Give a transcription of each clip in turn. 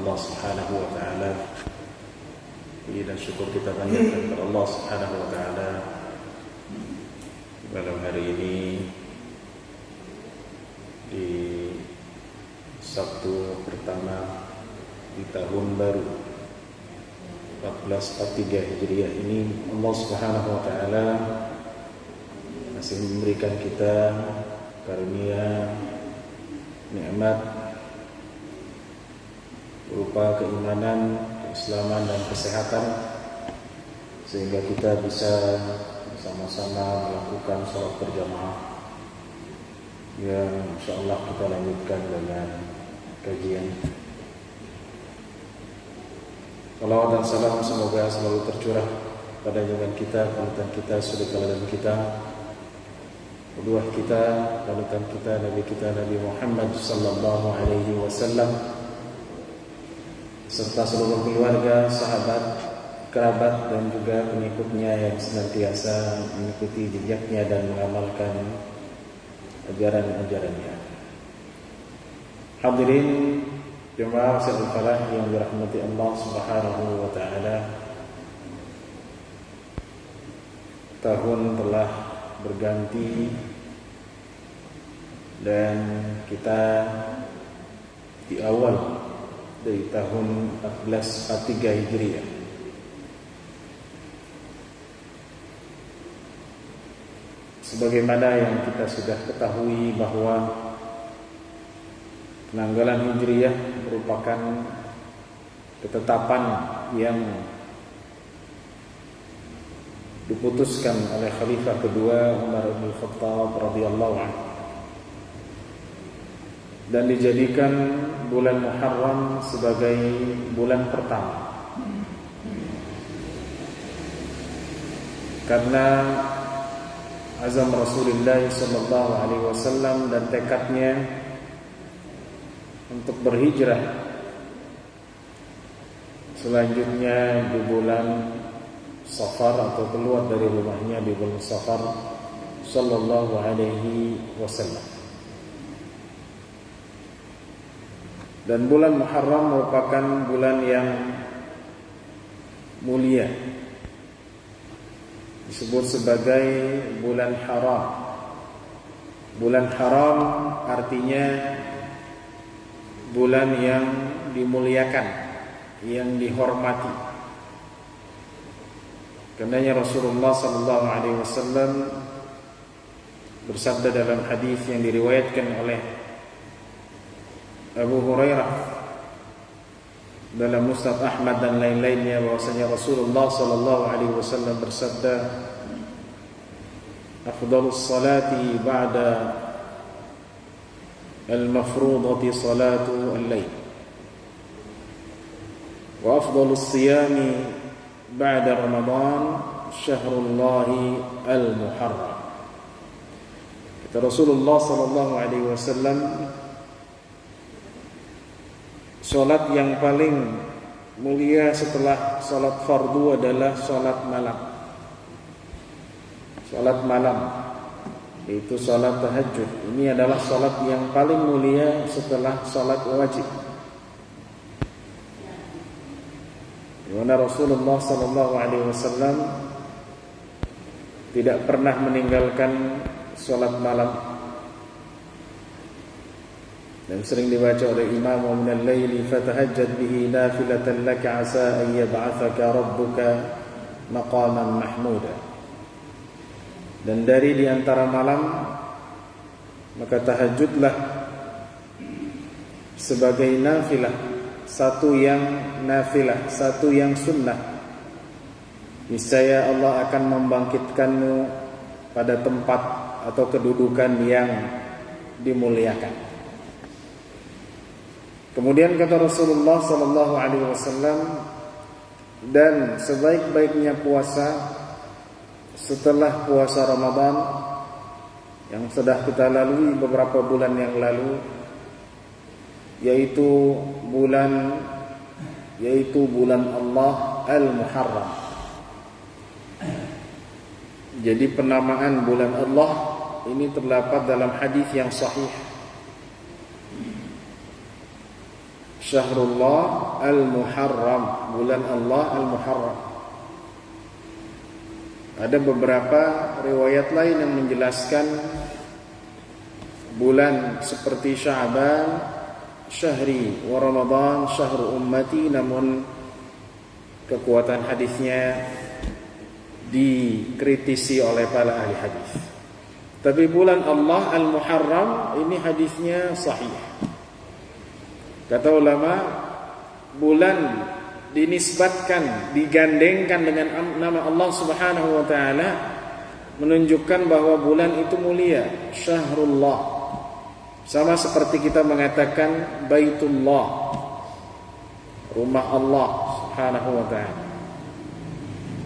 Allah Subhanahu wa taala. Puji dan syukur kita panjatkan kepada Allah Subhanahu wa taala. Malam hari ini di Sabtu pertama di tahun baru 1443 Hijriah ini, Allah Subhanahu wa taala masih memberikan kita karunia nikmat berupa keimanan, keislaman dan kesehatan, sehingga kita bisa bersama-sama melakukan sholat berjamaah yang insyaallah kita lanjutkan dengan kajian. Salawat dan salam semoga selalu tercurah pada junjungan kita, panutan kita, suri teladan kita, kedua kita, panutan kita, Nabi Muhammad sallallahu alaihi wasallam, serta seluruh keluarga, sahabat, kerabat dan juga pengikutnya yang senantiasa mengikuti jejaknya dan mengamalkan ajaran-ajarannya. Hadirin jemaah Masjidil Falah yang dirahmati Allah Subhanahu wa taala, tahun telah berganti dan kita di awal dari tahun 1443 Hijriah. Sebagaimana yang kita sudah ketahui bahwa penanggalan Hijriah merupakan ketetapan yang diputuskan oleh Khalifah kedua Umar bin Khattab radhiyallahu anhu dan dijadikan bulan Muharram sebagai bulan pertama, karena azam Rasulullah sallallahu alaihi wasallam dan tekadnya untuk berhijrah selanjutnya di bulan Safar, atau keluar dari rumahnya di bulan Safar sallallahu alaihi wasallam. Dan bulan Muharram merupakan bulan yang mulia, disebut sebagai bulan haram. Bulan haram artinya bulan yang dimuliakan, yang dihormati. Karenanya Rasulullah sallallahu alaihi wasallam bersabda dalam hadis yang diriwayatkan oleh Abu Hurairah dalam Musnad Ahmad dan lain-lainnya, bahwasanya Rasulullah sallallahu alaihi wasallam bersabda, "Afdhalus salati ba'da al-mafrudati salatu al-lail, wa afdhalus siyami ba'da Ramadan syahrullahi al-Muharram." Kata Rasulullah sallallahu alaihi wasallam, salat yang paling mulia setelah salat fardu adalah salat malam. Salat malam, yaitu salat tahajud. Ini adalah salat yang paling mulia setelah salat wajib. Di mana Rasulullah sallallahu alaihi wasallam tidak pernah meninggalkan salat malam. Dan sering dibaca oleh imam, "Wa minal laili fatahajjad bihi nafilatan laka asa an yab'atsaka rabbuka maqaman mahmuda." Dan dari di antara malam maka tahajudlah sebagai nafilah, satu yang nafilah, satu yang sunnah. Niscaya Allah akan membangkitkanmu pada tempat atau kedudukan yang dimuliakan. Kemudian kata Rasulullah sallallahu alaihi wasallam, dan sebaik-baiknya puasa setelah puasa Ramadan yang sudah kita lalui beberapa bulan yang lalu, yaitu bulan Allah Al-Muharram. Jadi penamaan bulan Allah ini terdapat dalam hadis yang sahih. Syahrullah al-Muharram, bulan Allah al-Muharram. Ada beberapa riwayat lain yang menjelaskan bulan seperti Sya'ban, syahri, wa Ramadan, syahru ummati, namun kekuatan hadisnya dikritisi oleh para ahli hadis. Tapi bulan Allah al-Muharram ini hadisnya sahih. Kata ulama, bulan dinisbatkan, digandengkan dengan nama Allah Subhanahu wa taala menunjukkan bahwa bulan itu mulia, syahrullah. Sama seperti kita mengatakan Baitullah, rumah Allah Subhanahu wa taala.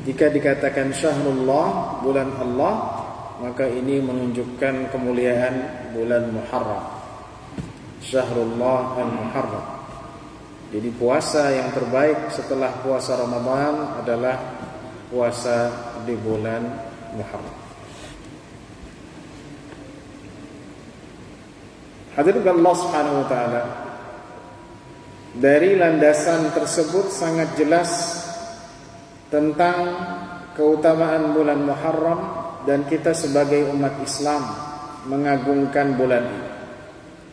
Jika dikatakan syahrullah, bulan Allah, maka ini menunjukkan kemuliaan bulan Muharram, syahrullah al-Muharram. Jadi puasa yang terbaik setelah puasa Ramadan adalah puasa di bulan Muharram. Hadirin Allah Subhanahu wa taala, dari landasan tersebut sangat jelas tentang keutamaan bulan Muharram, dan kita sebagai umat Islam mengagungkan bulan ini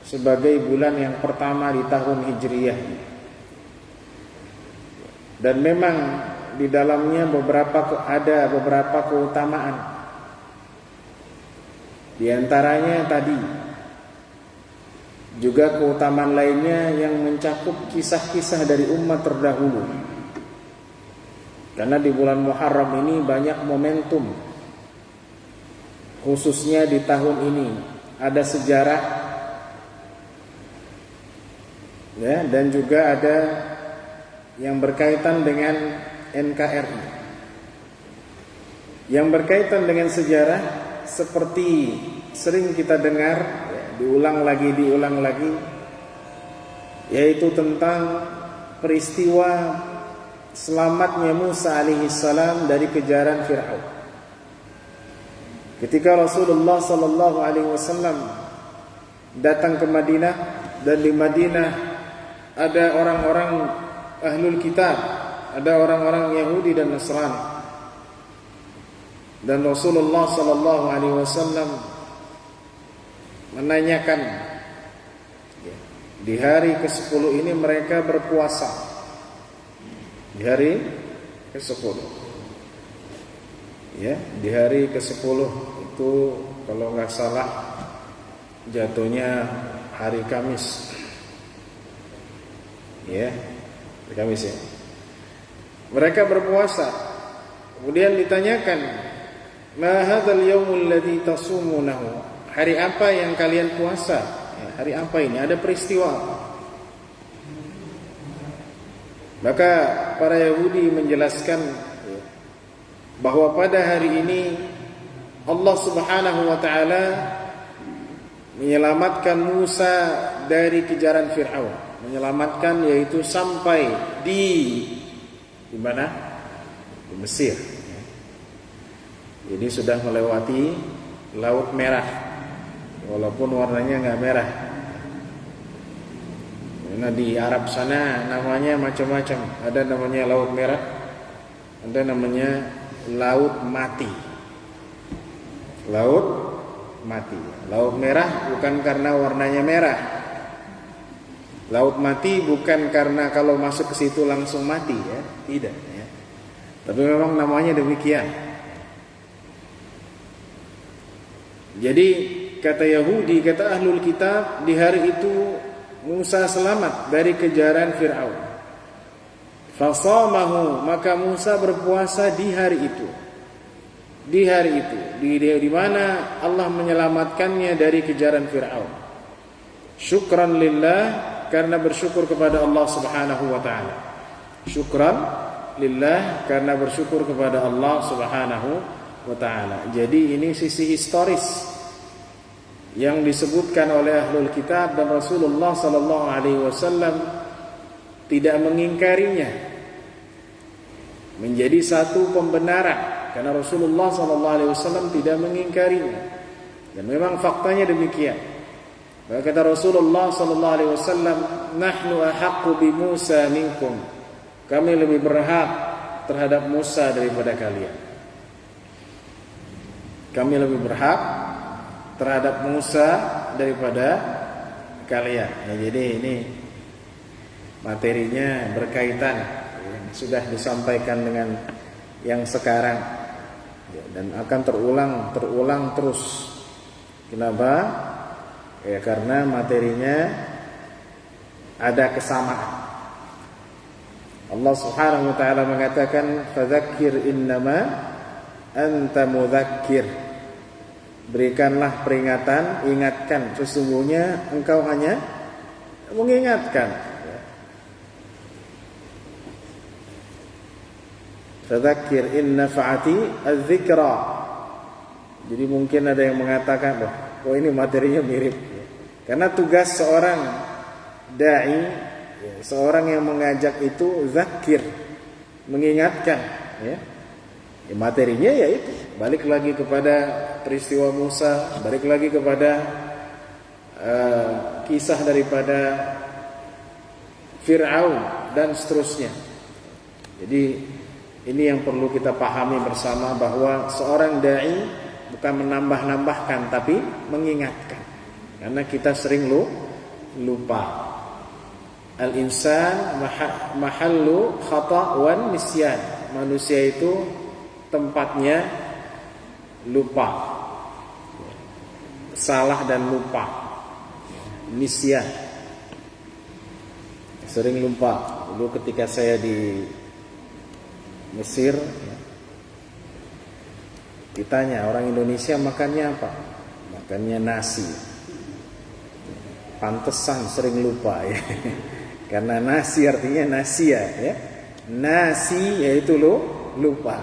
sebagai bulan yang pertama di tahun Hijriyah. Dan memang di dalamnya ada beberapa keutamaan. Di antaranya tadi juga keutamaan lainnya yang mencakup kisah-kisah dari umat terdahulu. Karena di bulan Muharram ini banyak momentum, khususnya di tahun ini ada sejarah, ya, dan juga ada yang berkaitan dengan NKRI. Yang berkaitan dengan sejarah seperti sering kita dengar, ya, diulang lagi, yaitu tentang peristiwa selamatnya Musa alaihissalam dari kejaran Fir'aun. Ketika Rasulullah sallallahu alaihi wasallam datang ke Madinah, dan di Madinah ada orang-orang ahlul kitab, ada orang-orang Yahudi dan Nasrani. Dan Rasulullah sallallahu alaihi wasallam menanyakan, di hari ke-10 ini mereka berpuasa. Di hari ke-10, ya, di hari ke-10 itu kalau nggak salah jatuhnya hari Kamis, ya, hari Kamis, ya. Mereka berpuasa. Kemudian ditanyakan, ma hadzal yaumul ladzi tasumunahu? Hari apa yang kalian puasa? Ya, hari apa ini? Ada peristiwa apa? Maka para Yahudi menjelaskan bahwa pada hari ini Allah Subhanahu wa taala menyelamatkan Musa dari kejaran Fir'aun. Menyelamatkan yaitu sampai di mana? Di Mesir. Jadi sudah melewati Laut Merah, walaupun warnanya nggak merah. Nah, di Arab sana namanya macam-macam. Ada namanya Laut Merah, ada namanya Laut Mati. Laut Mati. Laut Merah bukan karena warnanya merah. Laut Mati bukan karena kalau masuk ke situ langsung mati, ya. Tidak, ya. Tapi memang namanya demikian. Jadi kata Yahudi, kata Ahlul Kitab, di hari itu Musa selamat dari kejaran Fir'aun. Fasamahu, maka Musa berpuasa di hari itu. Di hari itu, di mana Allah menyelamatkannya dari kejaran Fir'aun. Syukran lillah, karena bersyukur kepada Allah Subhanahu wa taala. Syukran lillah, karena bersyukur kepada Allah Subhanahu wa taala. Jadi ini sisi historis yang disebutkan oleh Ahlul Kitab, dan Rasulullah sallallahu alaihi wasallam tidak mengingkarinya, menjadi satu pembenaran, karena Rasulullah sallallahu alaihi wasallam tidak mengingkarinya. Dan memang faktanya demikian. Kata Rasulullah sallallahu alaihi wasallam, "Nahnu ahaqqu bi Musa minkum." Kami lebih berhak terhadap Musa daripada kalian. Kami lebih berhak terhadap Musa daripada kalian. Ya, jadi ini materinya berkaitan, ya, sudah disampaikan dengan yang sekarang, ya, dan akan terulang terus. Kenapa? Ya, karena materinya ada kesamaan. Allah Subhanahu wa taala mengatakan, "Fadzakir innama anta mudzakir." Berikanlah peringatan, ingatkan, sesungguhnya engkau hanya mengingatkan. Fadzakir in nafa'ati adz-dzikra. Jadi mungkin ada yang mengatakan, oh ini materinya mirip. Karena tugas seorang dai, seorang yang mengajak itu zakir, mengingatkan, ya. Materinya yaitu balik lagi kepada peristiwa Musa, balik lagi kepada kisah daripada Fir'aun dan seterusnya. Jadi ini yang perlu kita pahami bersama, bahwa seorang dai bukan menambah-nambahkan tapi mengingatkan. Karena kita sering lupa. Al-insan mahallu khata' wan nisyan. Manusia itu tempatnya lupa, salah dan lupa, nisyan, sering lupa. Dulu ketika saya di Mesir, ditanya orang Indonesia makannya apa, makannya nasi. Pantesan sering lupa, ya. Karena nasi artinya nasia, ya. Nasi yaitu lupa.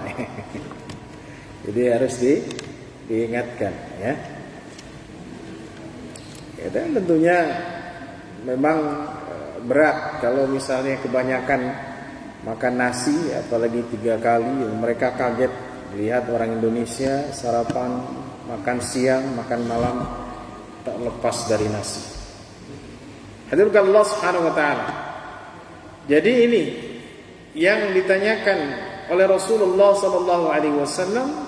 Jadi harus diingatkan, ya. Ya, dan tentunya memang berat kalau misalnya kebanyakan makan nasi, apalagi 3 kali. Mereka kaget lihat orang Indonesia sarapan, makan siang, makan malam tak lepas dari nasi. Hadirin Allah Subhanahu wa taala. Jadi ini yang ditanyakan oleh Rasulullah sallallahu alaihi wasallam,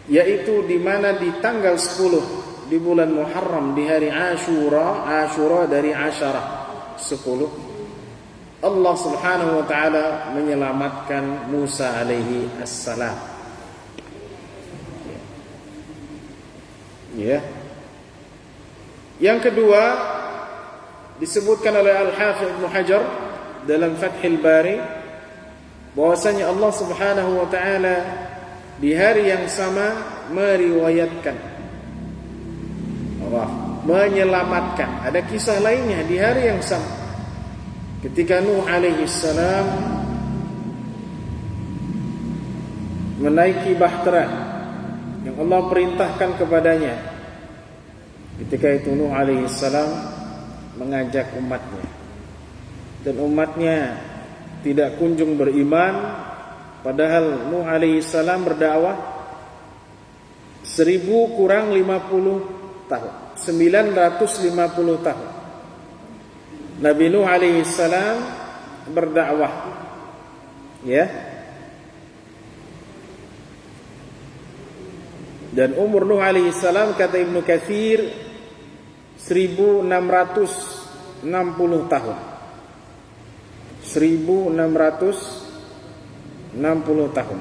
yaitu di mana di tanggal 10 di bulan Muharram, di hari Asyura dari Asyarah 10, Allah Subhanahu wa taala menyelamatkan Musa alaihi assalam. Ya. Yang kedua disebutkan oleh Al-Hafidz Ibnu Hajar dalam Fathul Bari, bahwasanya Allah Subhanahu wa taala di hari yang sama meriwayatkan, menyelamatkan. Ada kisah lainnya di hari yang sama, ketika Nuh alaihi salam menaiki bahtera yang Allah perintahkan kepadanya. Ketika itu Nuh alaihi salam mengajak umatnya, dan umatnya tidak kunjung beriman, padahal Nuh alaihi salam berdakwah 1000 kurang 50 tahun, 950 tahun. Nabi Nuh alaihi salam berdakwah, ya. Dan umur Nuh alaihi salam kata Ibnu Katsir 1660 tahun. 1660 tahun.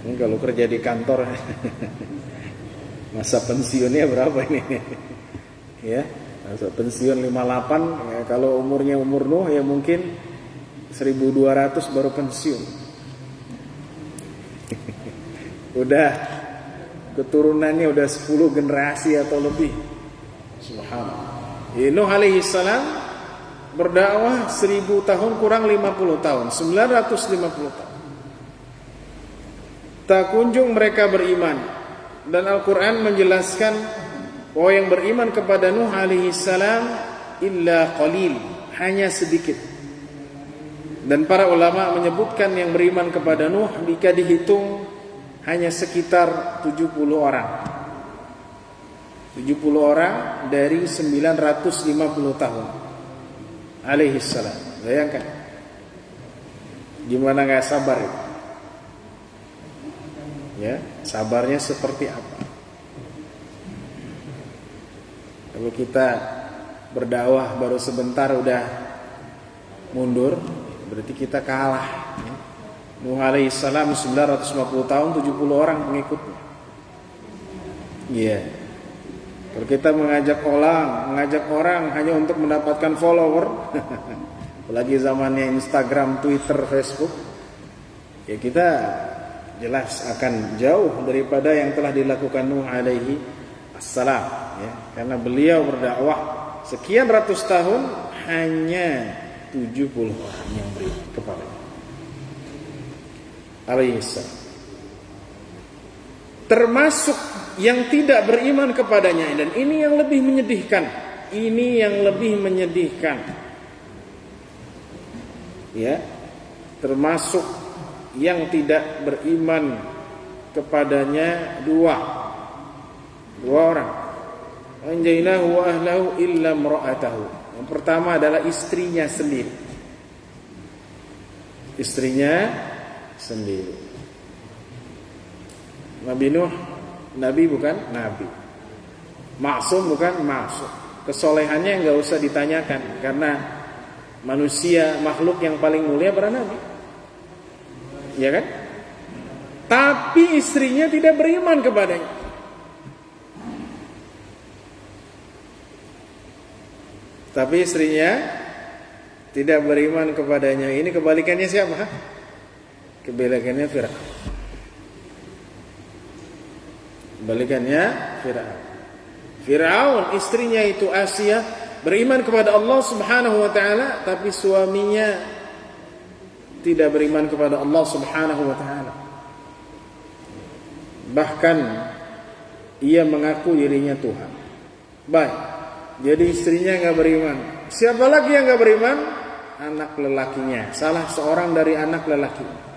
Ini kalau kerja di kantor masa pensiunnya berapa ini? Ya, masa pensiun 58, ya, kalau umurnya umur Nuh ya mungkin 1200 baru pensiun. Udah keturunannya udah 10 generasi atau lebih. Subhanallah. Nuh alaihi salam berdakwah 1000 tahun kurang 50 tahun, 950 tahun. Tak kunjung mereka beriman. Dan Al-Quran menjelaskan bahwa yang beriman kepada Nuh alaihi salam illa qalil, hanya sedikit. Dan para ulama menyebutkan yang beriman kepada Nuh jika dihitung hanya sekitar 70 orang. 70 orang dari 950 tahun alaihi salam. Bayangkan gimana gak sabar itu. Ya, sabarnya seperti apa? Kalau kita berdakwah baru sebentar udah mundur, berarti kita kalah. Nuh alaihi salam 950 tahun 70 orang pengikutnya. Iya. Kalau kita mengajak orang hanya untuk mendapatkan follower, apalagi zamannya Instagram, Twitter, Facebook, ya kita jelas akan jauh daripada yang telah dilakukan Nuh alaihi assalam, ya. Karena beliau berdakwah sekian ratus tahun hanya 70 orang yang beriman kepadanya alaihi salam. Termasuk yang tidak beriman kepadanya, dan ini yang lebih menyedihkan. Ini yang lebih menyedihkan. Ya, termasuk yang tidak beriman kepadanya dua orang. Anjaynahu wa ahlahu illa imra'atahu. Yang pertama adalah istrinya sendiri. Istrinya sendiri. Nabi Nuh nabi bukan nabi. Maksum bukan maksum. Kesolehannya enggak usah ditanyakan, karena manusia makhluk yang paling mulia para nabi. Ya kan? Tapi istrinya tidak beriman kepadanya. Tapi istrinya tidak beriman kepadanya. Ini kebalikannya siapa? Kebalikannya Fir'aun. Kebalikannya Fir'aun. Fir'aun istrinya itu Asia beriman kepada Allah Subhanahu wa taala, tapi suaminya tidak beriman kepada Allah Subhanahu wa taala. Bahkan ia mengaku dirinya Tuhan. Baik. Jadi istrinya enggak beriman. Siapa lagi yang enggak beriman? Anak lelakinya, salah seorang dari anak lelaki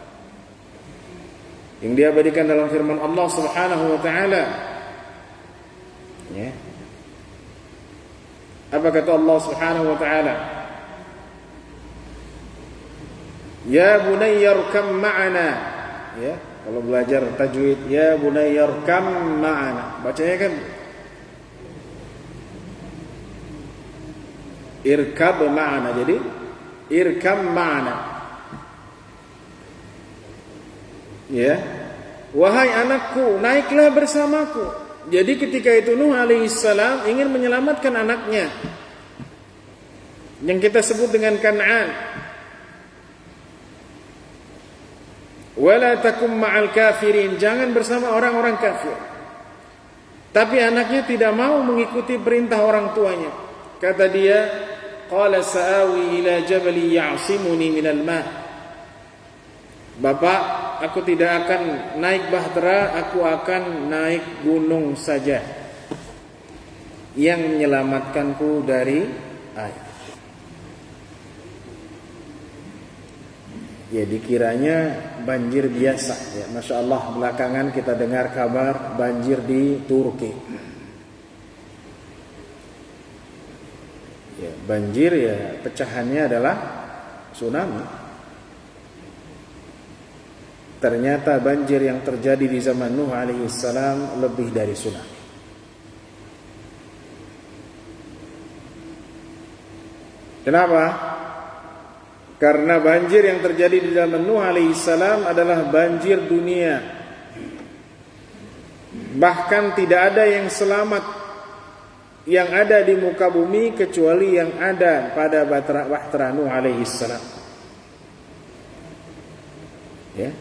yang diabadikan dalam firman Allah Subhanahu wa taala. Ya. Apa kata Allah Subhanahu wa taala? Ya bunayyarkam ma'ana. Ya, kalau belajar tajwid, ya bunayyarkam ma'ana. Bacanya kan irkab ma'ana. Jadi irkam ma'ana. Ya. Wahai anakku, naiklah bersamaku. Jadi ketika itu Nuh alaihissalam ingin menyelamatkan anaknya yang kita sebut dengan Kan'an. Wala takum ma'al kafirin, jangan bersama orang-orang kafir. Tapi anaknya tidak mau mengikuti perintah orang tuanya. Kata dia, qala sa'awi ila jabali ya'simuni minal ma'. Bapak, aku tidak akan naik bahtera, aku akan naik gunung saja yang menyelamatkanku dari air. Ya, dikiranya banjir biasa. Ya, Masya Allah, belakangan kita dengar kabar banjir di Turki. Ya, banjir ya pecahannya adalah tsunami. Ternyata banjir yang terjadi di zaman Nuh alaihissalam lebih dari tsunami. Kenapa? Karena banjir yang terjadi di zaman Nuh alaihissalam adalah banjir dunia. Bahkan tidak ada yang selamat yang ada di muka bumi kecuali yang ada pada bahtera Nuh alaihissalam. Ya.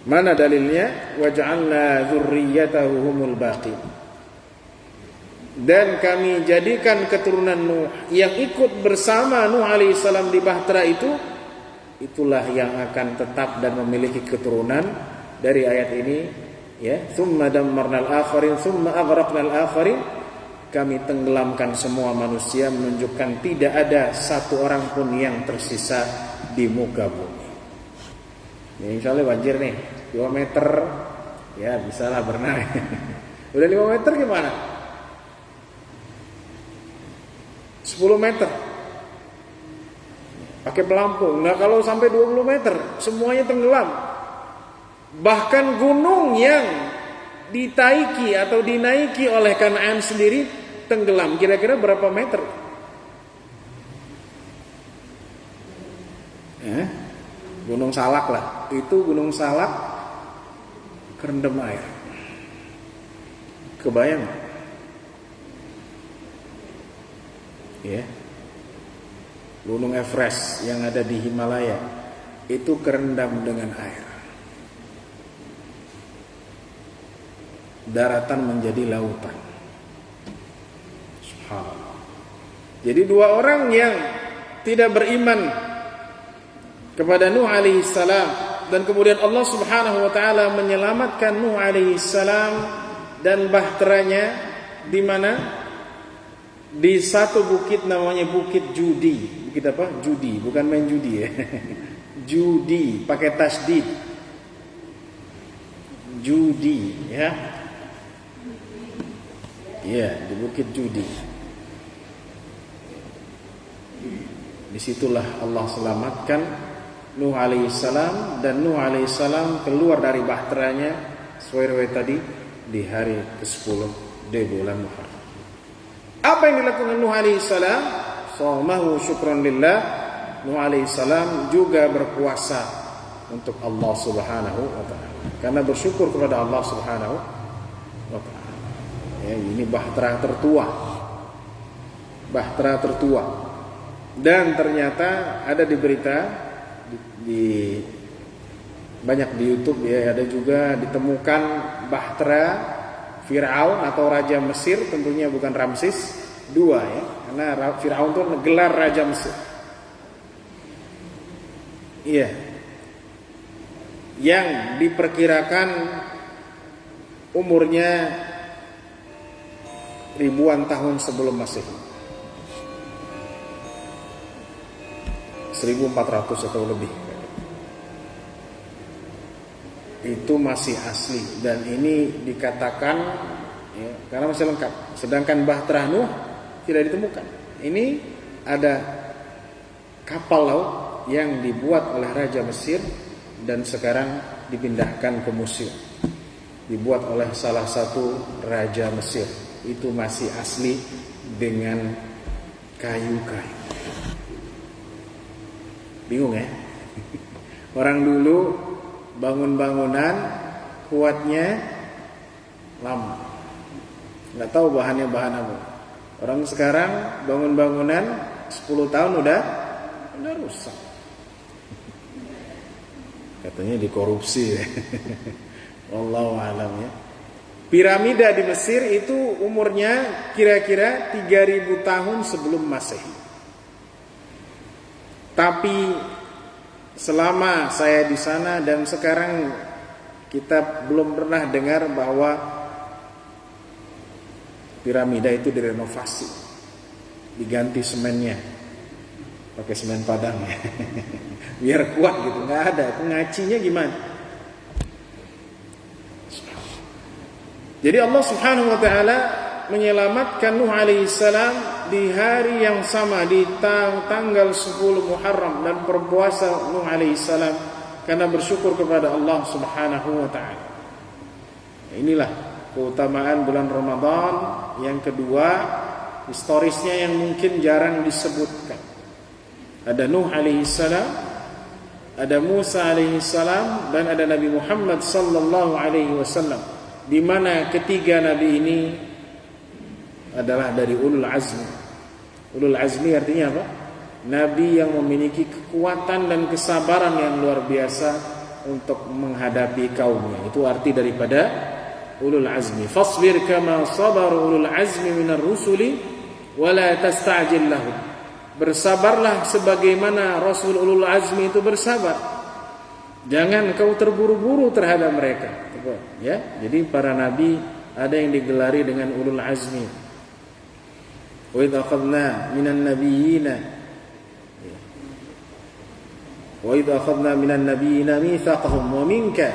Mana dalilnya? Waj'alna dzurriyyatahu humul baqin. Dan kami jadikan keturunan Nuh yang ikut bersama Nuh alaihissalam di bahtera itu, itulah yang akan tetap dan memiliki keturunan. Dari ayat ini, ya, tsumma dammarnal akharin tsumma aghraqnal akharin. Kami tenggelamkan semua manusia, menunjukkan tidak ada satu orang pun yang tersisa di muka bumi. Ini misalnya banjir nih 2 meter, ya bisalah berenang. Udah 5 meter gimana? 10 meter. Pakai pelampung. Nah, kalau sampai 20 meter semuanya tenggelam. Bahkan gunung yang ditaiki atau dinaiki oleh Kan'an sendiri tenggelam. Kira-kira berapa meter? Gunung Salak lah. Itu Gunung Salak kerendam air. Kebayang? Ya. Gunung Everest yang ada di Himalaya itu kerendam dengan air. Daratan menjadi lautan. Subhanallah. Jadi dua orang yang tidak beriman kepada Nuh alaihi salam dan kemudian Allah Subhanahu wa taala menyelamatkan Nuh alaihi salam dan bahteranya di mana? Di satu bukit namanya Bukit Judi. Bukit apa? Judi, bukan main judi ya. Judi pakai tasdid. Judi ya. Iya, di Bukit Judi. Disitulah Allah selamatkan Nuh alaihissalam, dan Nuh alaihissalam keluar dari bahteranya sesuai riwayat tadi di hari ke-10 di bulan Muharram. Apa yang dilakukan Nuh alaihissalam? Shawmahu syukran lillah. Nuh alaihissalam juga berpuasa untuk Allah Subhanahu wa taala. Karena bersyukur kepada Allah Subhanahu wa taala. Ya, ini bahtera tertua. Bahtera tertua. Dan ternyata ada di berita di banyak di YouTube ya, ada juga ditemukan bahtera Fir'aun atau Raja Mesir, tentunya bukan Ramses II ya, karena Fir'aun itu gelar Raja Mesir. Iya. Yang diperkirakan umurnya ribuan tahun sebelum Masehi. 1400 atau lebih. Itu masih asli dan ini dikatakan ya, karena masih lengkap. Sedangkan bahtera Nuh tidak ditemukan. Ini ada kapal laut yang dibuat oleh Raja Mesir dan sekarang dipindahkan ke museum. Dibuat oleh salah satu Raja Mesir. Itu masih asli dengan kayu-kayu. Bingung ya? Orang dulu bangun bangunan kuatnya lama, nggak tahu bahannya bahan apa. Orang sekarang bangun bangunan 10 tahun udah rusak. Katanya dikorupsi ya. Wallahu alam ya. Piramida di Mesir itu umurnya kira-kira 3000 tahun sebelum Masehi. Tapi selama saya di sana dan sekarang kita belum pernah dengar bahwa piramida itu direnovasi, diganti semennya, pakai semen Padang ya, biar kuat gitu. Nggak ada, pengacinya gimana? Jadi Allah Subhanahu Wa Taala menyelamatkan Nuh alaihissalam di hari yang sama, di tanggal 10 Muharram, dan berpuasa Nuh alaihissalam karena bersyukur kepada Allah Subhanahu wa taala. Inilah keutamaan bulan Ramadan yang kedua, historisnya yang mungkin jarang disebutkan. Ada Nuh alaihissalam, ada Musa alaihissalam, dan ada Nabi Muhammad sallallahu alaihi wasallam, di mana ketiga nabi ini adalah dari ulul azmi. Ulul azmi artinya apa? Nabi yang memiliki kekuatan dan kesabaran yang luar biasa untuk menghadapi kaumnya. Itu arti daripada ulul azmi. Fasbir kama sabar ulul azmi minar rusuli wa la tasta'jil lahum. Bersabarlah sebagaimana Rasul ulul azmi itu bersabar. Jangan kau terburu-buru terhadap mereka. Ya, jadi para nabi ada yang digelari dengan ulul azmi. Wa idza akhadna minan nabiyyina wa idza akhadna minan nabiyyina mitsaqahum wa minka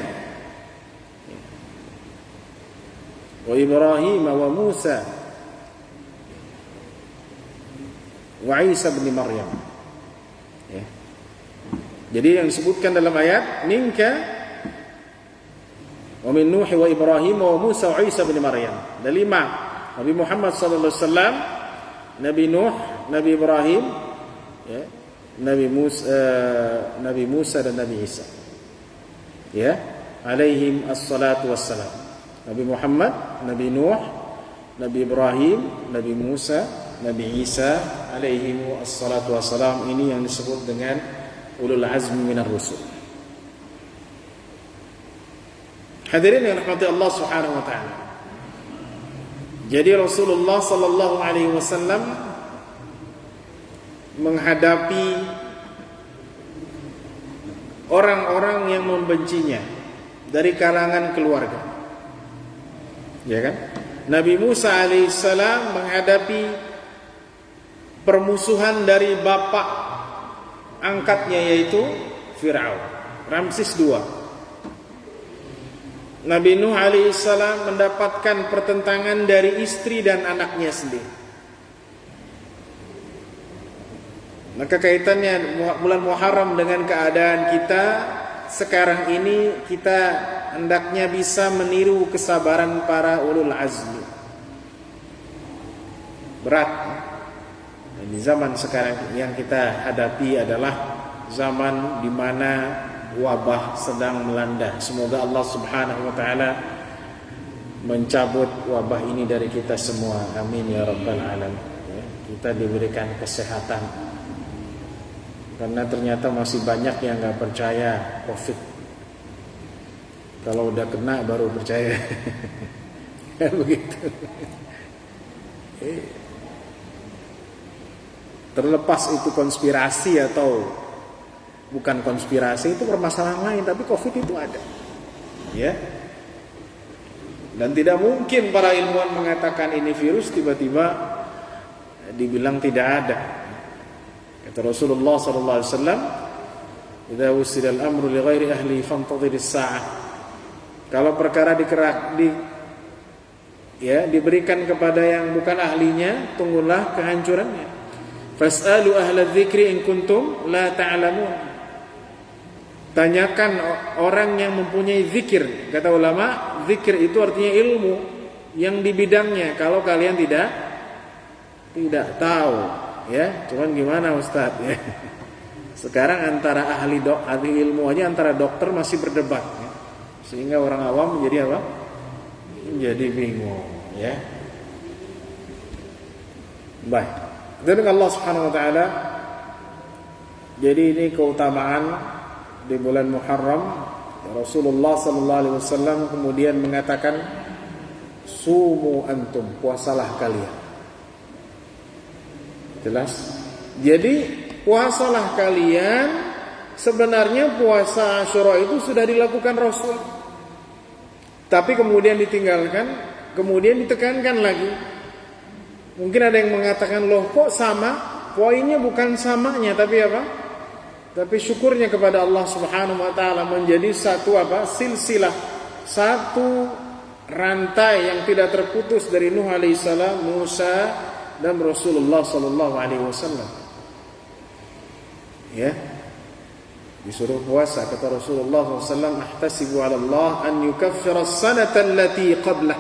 wa Ibrahim wa Musa wa Isa bin Maryam. Ya. Jadi yang disebutkan dalam ayat minka wa min Nuh wa Ibrahim wa Musa wa Isa bin Maryam. Ada 5. Nabi Muhammad sallallahu alaihi wasallam, Nabi Nuh, Nabi Ibrahim, ya, Nabi Musa dan Nabi Isa. Ya, alaihim assalatu wassalam. Nabi Muhammad, Nabi Nuh, Nabi Ibrahim, Nabi Musa, Nabi Isa, alaihim assalatu wassalam. Ini yang disebut dengan ulul azmi minar rusul. Hadirin yang rahmati Allah Subhanahu wa taala. Jadi Rasulullah sallallahu alaihi wasallam menghadapi orang-orang yang membencinya dari kalangan keluarga. Ya kan? Nabi Musa alaihissalam menghadapi permusuhan dari bapak angkatnya, yaitu Fir'aun, Ramses II. Nabi Nuh alaihissalam mendapatkan pertentangan dari istri dan anaknya sendiri. Maka kaitannya bulan Muharram dengan keadaan kita sekarang ini, kita hendaknya bisa meniru kesabaran para ulul azmi. Berat. Dan di zaman sekarang yang kita hadapi adalah zaman di mana wabah sedang melanda. Semoga Allah Subhanahu wa taala mencabut wabah ini dari kita semua. Amin ya rabbal alamin. Ya, kita diberikan kesehatan. Karena ternyata masih banyak yang gak percaya COVID. Kalau udah kena baru percaya. Kan begitu. Terlepas itu konspirasi atau bukan konspirasi, itu permasalahan lain. Tapi COVID itu ada. Ya. Dan tidak mungkin para ilmuwan mengatakan ini virus, tiba-tiba dibilang tidak ada. Kata Rasulullah sallallahu alaihi wasallam, "Idza wusila al-amru li ghairi ahli fantadhir as-sa'ah." Kalau perkara diberikan kepada yang bukan ahlinya, tunggulah kehancurannya. Fas'alu ahla dzikri in kuntum la ta'lamun. Tanyakan orang yang mempunyai zikir. Kata ulama, zikir itu artinya ilmu yang di bidangnya. Kalau kalian tidak tahu. Ya, cuman gimana Ustaz ya? Sekarang antara ahli ilmu aja, antara dokter masih berdebat ya. Sehingga orang awam menjadi apa? Menjadi bingung ya. Baik. Dengan Allah Subhanahu wa taala. Jadi ini keutamaan di bulan Muharram. Rasulullah sallallahu alaihi wasallam kemudian mengatakan, "Sumu antum, puasalah kalian." Jelas. Jadi puasalah kalian. Sebenarnya puasa Asyura itu sudah dilakukan Rasul, tapi kemudian ditinggalkan, kemudian ditekankan lagi. Mungkin ada yang mengatakan, loh kok sama? Poinnya bukan samanya, tapi apa? Tapi syukurnya kepada Allah Subhanahu wa taala menjadi satu silsilah, satu rantai yang tidak terputus dari Nuh alaihissalam, Musa dan Rasulullah sallallahu alaihi wasallam. Ya. Disuruh puasa, kata Rasulullah SAW, "Ahtasibu 'ala Allah an yukaffira as-sanata allati qablah."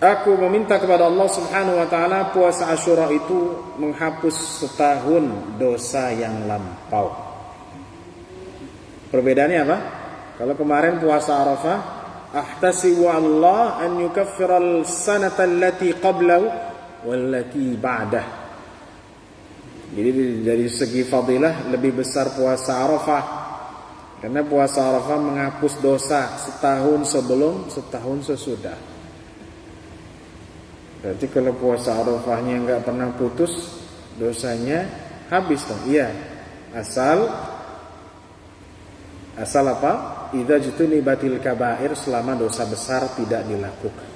Aku meminta kepada Allah Subhanahu wa taala puasa Asyura itu menghapus setahun dosa yang lampau. Perbedaannya apa? Kalau kemarin puasa Arafah, ahtasibu Allah an yukaffiral sanata allati qablahu wallati ba'dah. Jadi dari segi fadilah lebih besar puasa Arafah, karena puasa Arafah menghapus dosa setahun sebelum, setahun sesudah. Berarti kalau puasa Arafahnya enggak pernah putus, dosanya habis dong. Iya. Asal apa? Idza jutunibatil kabair, selama dosa besar tidak dilakukan.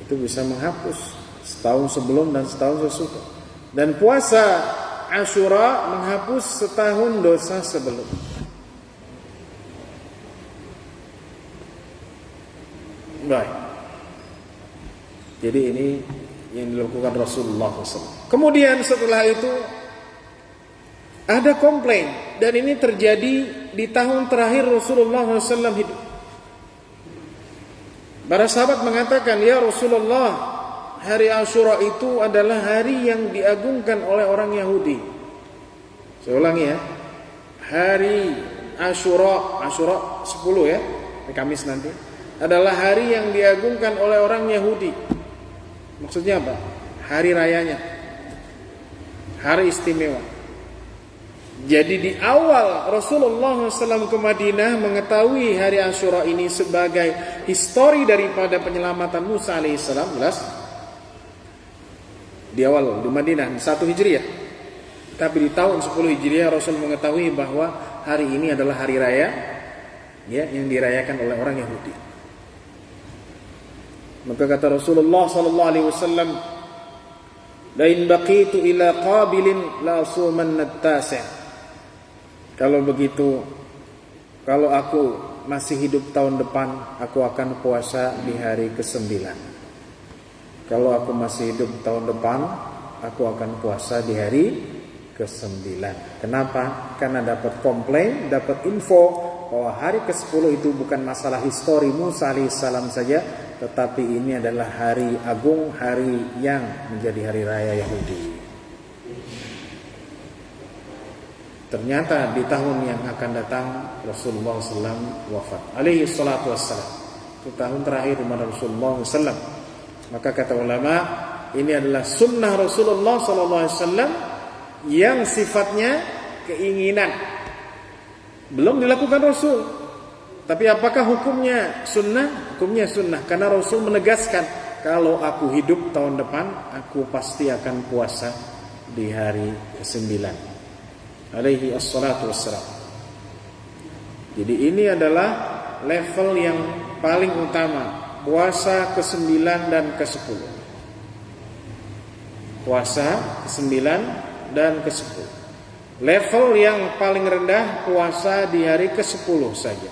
Itu bisa menghapus setahun sebelum dan setahun sesudah. Dan puasa Asyura menghapus setahun dosa sebelum. Baik. Jadi ini yang dilakukan Rasulullah SAW. Kemudian setelah itu ada komplain, dan ini terjadi di tahun terakhir Rasulullah SAW hidup. Para sahabat mengatakan, ya Rasulullah, hari Asyura itu adalah hari yang diagungkan oleh orang Yahudi. Saya ulangi ya, hari Asyura 10 ya, Kamis nanti, adalah hari yang diagungkan oleh orang Yahudi. Maksudnya apa? Hari rayanya, hari istimewa. Jadi di awal Rasulullah SAW ke Madinah mengetahui hari Asyura ini sebagai histori daripada penyelamatan Musa alaihissalam, jelas. Di awal di Madinah 1 Hijriah. Tapi di tahun 10 Hijriah Rasul mengetahui bahwa hari ini adalah hari raya ya, yang dirayakan oleh orang Yahudi. Maka kata Rasulullah sallallahu alaihi wasallam, "La in baqitu ila qabilin la asumanna at-tasi'." Kalau begitu, kalau aku masih hidup tahun depan, aku akan puasa di hari ke-9. Kalau aku masih hidup tahun depan, aku akan puasa di hari ke-9. Kenapa? Karena dapat komplain, dapat info bahwa hari ke-10 itu bukan masalah histori Musa alaihissalam saja, tetapi ini adalah hari agung, hari yang menjadi hari raya Yahudi. Ternyata di tahun yang akan datang Rasulullah SAW wafat alaihi salatu wassalam. Itu tahun terakhir di mana Rasulullah SAW. Maka kata ulama, ini adalah sunnah Rasulullah SAW yang sifatnya keinginan, belum dilakukan Rasul. Tapi apakah hukumnya sunnah? Hukumnya sunnah, karena Rasul menegaskan, kalau aku hidup tahun depan, aku pasti akan puasa di hari ke-9 alaihi assalatu wassalam. Jadi ini adalah level yang paling utama, puasa ke-9 dan ke-10. Puasa ke-9 dan ke-10. Level yang paling rendah, puasa di hari ke-10 saja.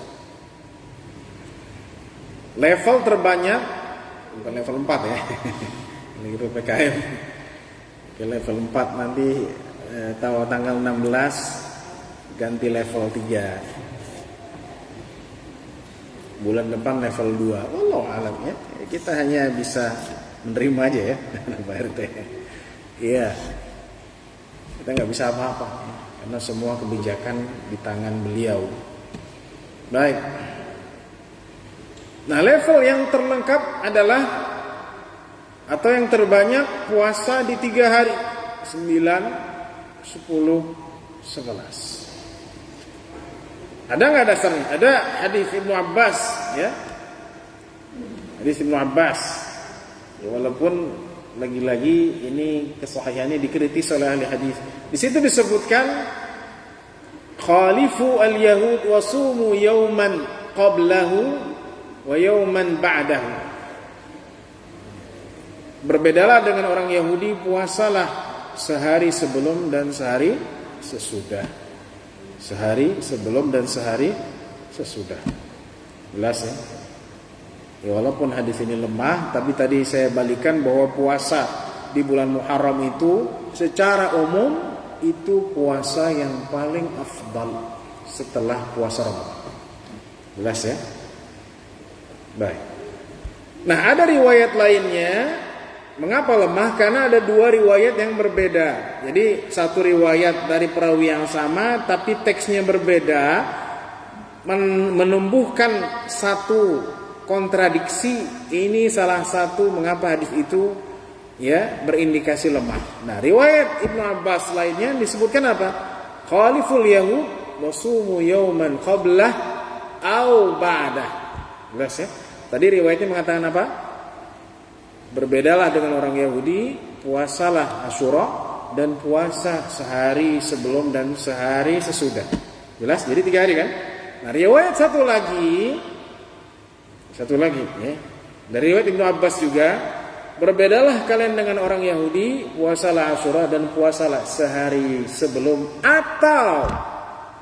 Level terbanyak, bukan level 4 ya, ini PPKM. Oke, level 4 nanti tanggal 16 ganti level 3. Bulan depan level 2. Wallahu alam ya. Kita hanya bisa menerima aja ya, Pak RT. Iya. Kita nggak bisa apa-apa karena semua kebijakan di tangan beliau. Baik. Nah, level yang terlengkap adalah atau yang terbanyak puasa di 3 hari, 9, 10, 11. Ada nggak dasarnya? Ada hadis Ibnu Abbas ya. Hadis Ibnu Abbas. Ya, walaupun lagi-lagi ini kesahihannya dikritis oleh ahli hadis. Di situ disebutkan khalifu al-yahud wa sumu yawman qablahu wa yawman ba'dahu. Berbedalah dengan orang Yahudi, puasalah sehari sebelum dan sehari sesudah. Sehari sebelum dan sehari sesudah. Jelas ya? Ya, walaupun hadis ini lemah, tapi tadi saya balikan bahwa puasa di bulan Muharram itu secara umum itu puasa yang paling afdal setelah puasa Ramadan. Jelas ya? Baik. Nah, ada riwayat lainnya. Mengapa lemah? Karena ada 2 riwayat yang berbeda. Jadi satu riwayat dari perawi yang sama tapi teksnya berbeda, menumbuhkan satu kontradiksi. Ini salah satu mengapa hadis itu ya berindikasi lemah. Nah, riwayat Ibnu Abbas lainnya disebutkan apa? Khaliful yahud wa sumu yawman qablah au ba'dah. Jelas ya? Tadi riwayatnya mengatakan apa? Berbedalah dengan orang Yahudi, puasalah Asyura dan puasa sehari sebelum dan sehari sesudah. Jelas? Jadi 3 hari kan? Nah, riwayat satu lagi ya. Dari riwayat Ibnu Abbas juga, berbedalah kalian dengan orang Yahudi, puasalah Asyura dan puasalah sehari sebelum atau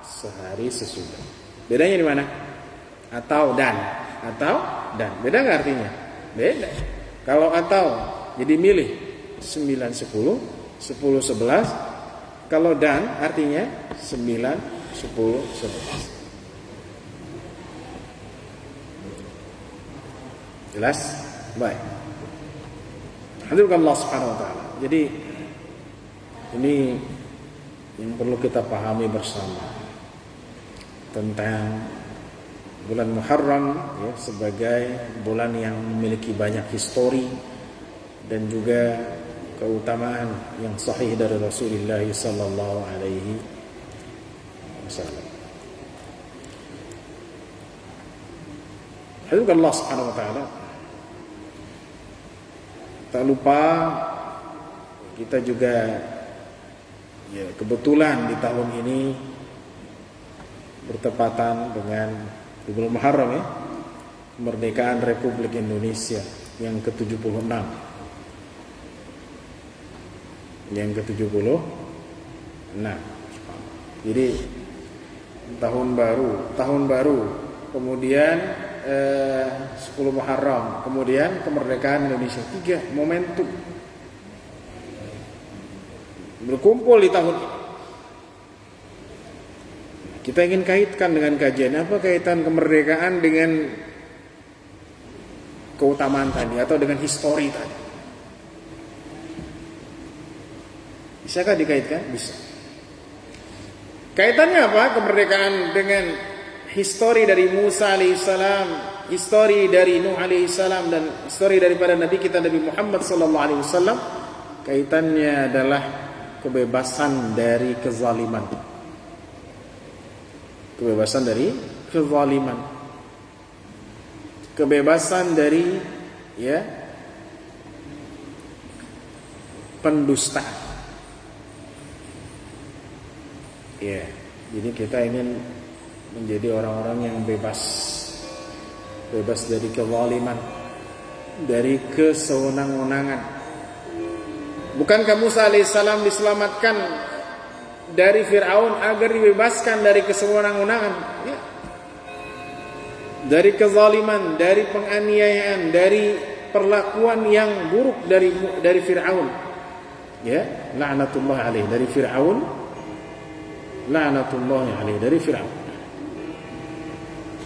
sehari sesudah. Bedanya di mana? Atau dan. Beda nggak artinya? Beda. Kalau atau jadi milih, 9, 10, 10, 11. Kalau dan artinya 9, 10, 11. Jelas? Baik. Alhamdulillah Allah Subhanahu wa taala. Jadi ini yang perlu kita pahami bersama tentang bulan Muharram ya, sebagai bulan yang memiliki banyak histori dan juga keutamaan yang sahih dari Rasulullah sallallahu alaihi wasallam. Alhamdulillah Allah Subhanahu wa taala. Tak lupa kita juga ya kebetulan di tahun ini bertepatan dengan bulan Muharram ya, kemerdekaan Republik Indonesia yang ke-76. Yang ke-76. Jadi tahun baru, kemudian 10 Muharram, kemudian kemerdekaan Indonesia. 3 momentum berkumpul di tahun ini. Kita ingin kaitkan dengan kajian apa kaitan kemerdekaan dengan keutamaan tadi atau dengan histori tadi. Bisakah dikaitkan? Bisa. Kaitannya apa kemerdekaan dengan histori dari Musa alaihissalam, histori dari Nuh alaihissalam, dan histori daripada Nabi kita Nabi Muhammad sallallahu alaihi wasallam? Kaitannya adalah kebebasan dari kezaliman. Kebebasan dari kezaliman. Kebebasan dari ya pendustaan. Ya, jadi kita ingin menjadi orang-orang yang bebas dari kezaliman, dari kesewenang-wenangan. Bukankah Musa alaihissalam diselamatkan dari Fir'aun agar dibebaskan dari kesewenang-wenangan ya. Dari kezaliman, dari penganiayaan, dari perlakuan yang buruk dari Fir'aun ya, la'natullah alaih, dari Fir'aun, la'natullah alaih, dari Fir'aun.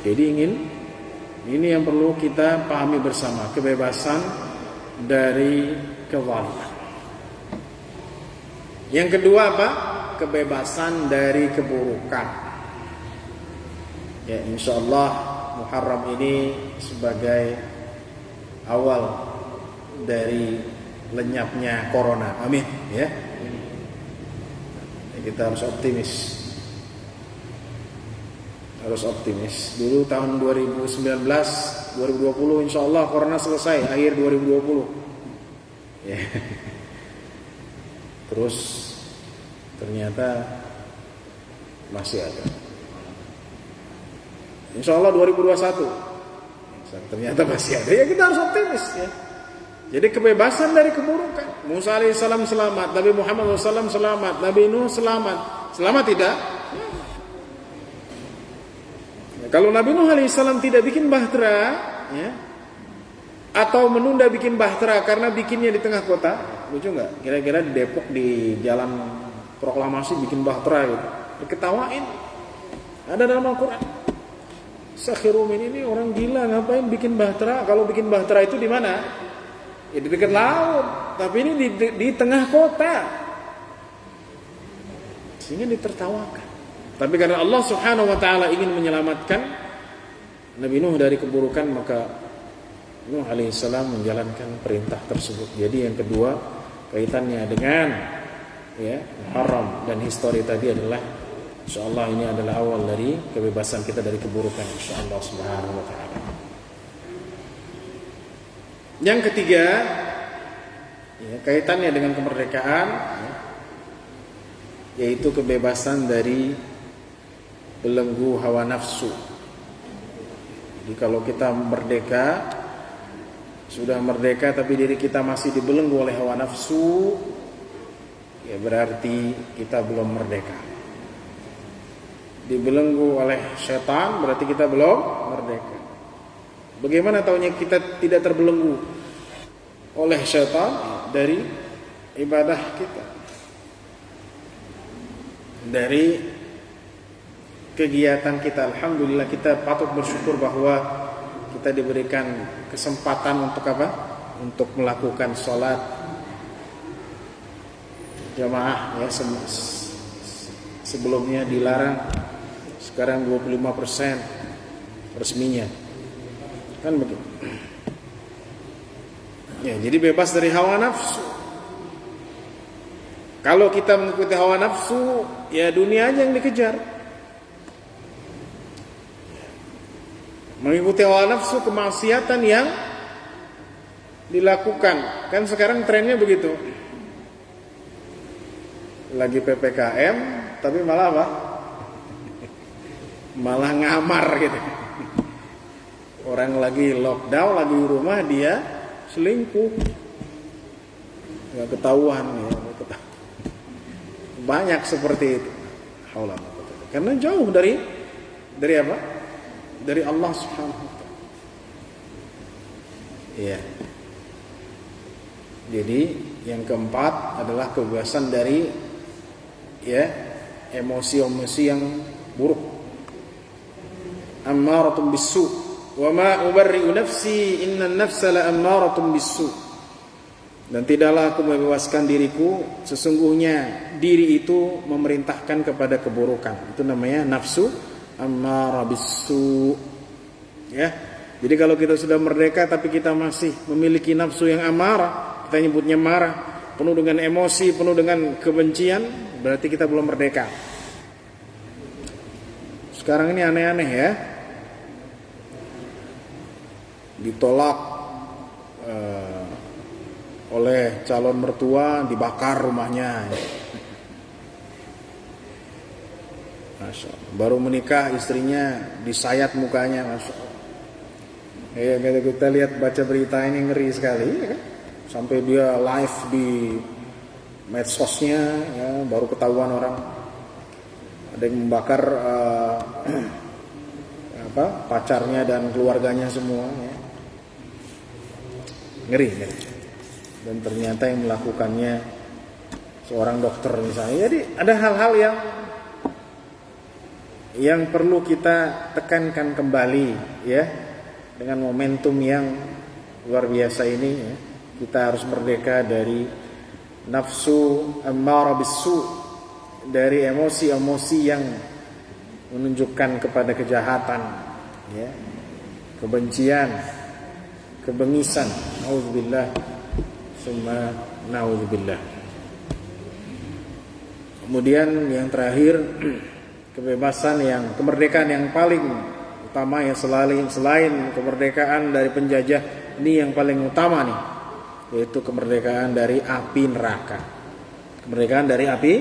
Jadi ini yang perlu kita pahami bersama, kebebasan dari kezaliman. Yang kedua apa? Kebebasan dari keburukan. Ya, insyaallah Muharram ini sebagai awal dari lenyapnya corona. Amin ya. Kita harus optimis. Dulu tahun 2019, 2020 insyaallah corona selesai akhir 2020. Ya. Terus ternyata masih ada. Insyaallah 2021 ternyata masih ada. Ya kita harus optimis ya. Jadi kebebasan dari keburukan. Musa alaihissalam selamat, Nabi Muhammad SAW selamat, Nabi Nuh selamat. Selamat tidak? Ya, kalau Nabi Nuh alaihissalam tidak bikin bahtera ya, atau menunda bikin bahtera karena bikinnya di tengah kota, lucu nggak? Kira-kira di Depok di jalan proklamasi bikin bahtera gitu, diketawain. Ada dalam Al-Quran. Sakhirumin, ini orang gila ngapain bikin bahtera? Kalau bikin bahtera itu di mana? Ya di dekat laut. Tapi ini di tengah kota, sehingga ditertawakan. Tapi karena Allah Subhanahu wa taala ingin menyelamatkan Nabi Nuh dari keburukan, maka Nuh alaihissalam menjalankan perintah tersebut. Jadi yang kedua kaitannya dengan ya Muharram dan histori tadi adalah insyaallah ini adalah awal dari kebebasan kita dari keburukan insyaallah Subhanahu wa taala. Yang ketiga ya, kaitannya dengan kemerdekaan ya, yaitu kebebasan dari belenggu hawa nafsu. Jadi kalau kita merdeka, sudah merdeka tapi diri kita masih dibelenggu oleh hawa nafsu, ya berarti kita belum merdeka. Dibelenggu oleh setan berarti kita belum merdeka. Bagaimana taunya kita tidak terbelenggu oleh setan? Dari ibadah kita, dari kegiatan kita. Alhamdulillah, kita patut bersyukur bahwa kita diberikan kesempatan untuk apa? Untuk melakukan sholat jamaah ya. Sebelumnya dilarang, sekarang 25% resminya. Kan begitu. Ya, jadi bebas dari hawa nafsu. Kalau kita mengikuti hawa nafsu, ya dunia aja yang dikejar. Mengikuti hawa nafsu, kemaksiatan yang dilakukan. Kan sekarang trennya begitu. Lagi PPKM, tapi malah apa? Malah ngamar gitu. Orang lagi lockdown, lagi di rumah, dia selingkuh. Gak ketahuan ya. Banyak seperti itu. Karena jauh dari apa? Dari Allah Subhanahu wa taala. Iya. Jadi yang keempat adalah kebebasan dari emosi-emosi yang buruk. Ammaratun bisu. Wa ma ubarri'u nafsi innan nafsa la ammaratun bisu. Dan tidaklah aku membebaskan diriku, sesungguhnya diri itu memerintahkan kepada keburukan. Itu namanya nafsu ammarah bisu. Ya. Jadi kalau kita sudah merdeka tapi kita masih memiliki nafsu yang amarah, kita nyebutnya marah, penuh dengan emosi, penuh dengan kebencian, berarti kita belum merdeka. Sekarang ini aneh-aneh ya. Ditolak oleh calon mertua, dibakar rumahnya. Masya Allah. Baru menikah istrinya disayat mukanya. Masya Allah. Ya, kita lihat baca berita ini ngeri sekali ya kan? Sampai dia live di medsosnya ya, baru ketahuan orang. Ada yang membakar pacarnya dan keluarganya semua ya. Ngeri. Dan ternyata yang melakukannya seorang dokter misalnya. Jadi ada hal-hal yang perlu kita tekankan kembali ya, dengan momentum yang luar biasa ini ya. Kita harus merdeka dari nafsu ammarah bisu, dari emosi-emosi yang menunjukkan kepada kejahatan ya, kebencian, kebengisan. Auzubillah. Summa na'udzubillah. Kemudian yang terakhir, kebebasan kemerdekaan yang paling utama ya, selain kemerdekaan dari penjajah, ini yang paling utama nih, yaitu kemerdekaan dari api neraka. Kemerdekaan dari api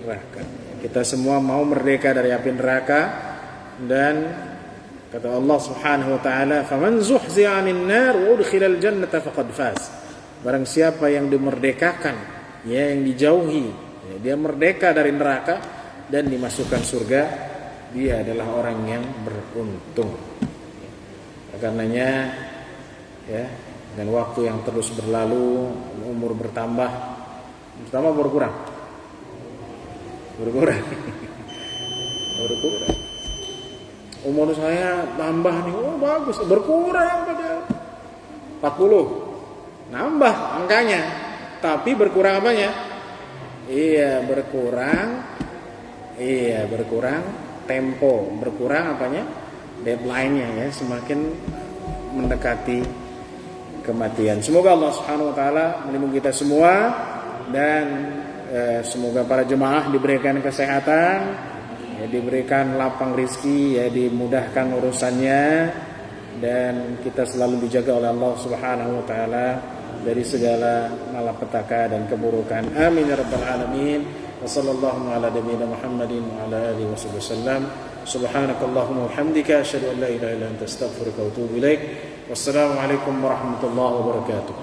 neraka. Kita semua mau merdeka dari api neraka, dan kata Allah Subhanahu wa taala, "Faman zuhzi'a 'anil nar wa udkhilal jannata faqad faz." Barang siapa yang dimerdekakan, ya, yang dijauhi, ya, dia merdeka dari neraka dan dimasukkan surga, dia adalah orang yang beruntung. Karenanya, ya, dengan waktu yang terus berlalu, umur bertambah berkurang. Umur saya tambah nih, oh bagus, berkurang pada 40. Nambah angkanya, tapi berkurang apanya? Iya, berkurang tempo, berkurang apanya? Deadline-nya ya, semakin mendekati kematian. Semoga Allah Subhanahu wa taala melindungi kita semua, dan semoga para jemaah diberikan kesehatan, ya, diberikan lapang rezeki, ya, dimudahkan urusannya, dan kita selalu dijaga oleh Allah Subhanahu wa taala dari segala malapetaka dan keburukan. Amin ya rabbal alamin. Wa sallallahu ala nabiyyina Muhammadin wa ala alihi wasallam. Subhanakallahumma wa bihamdika asyhadu an la ilaha illa anta astaghfiruka wa atubu ilaik. Wassalamu alaikum warahmatullahi wabarakatuh.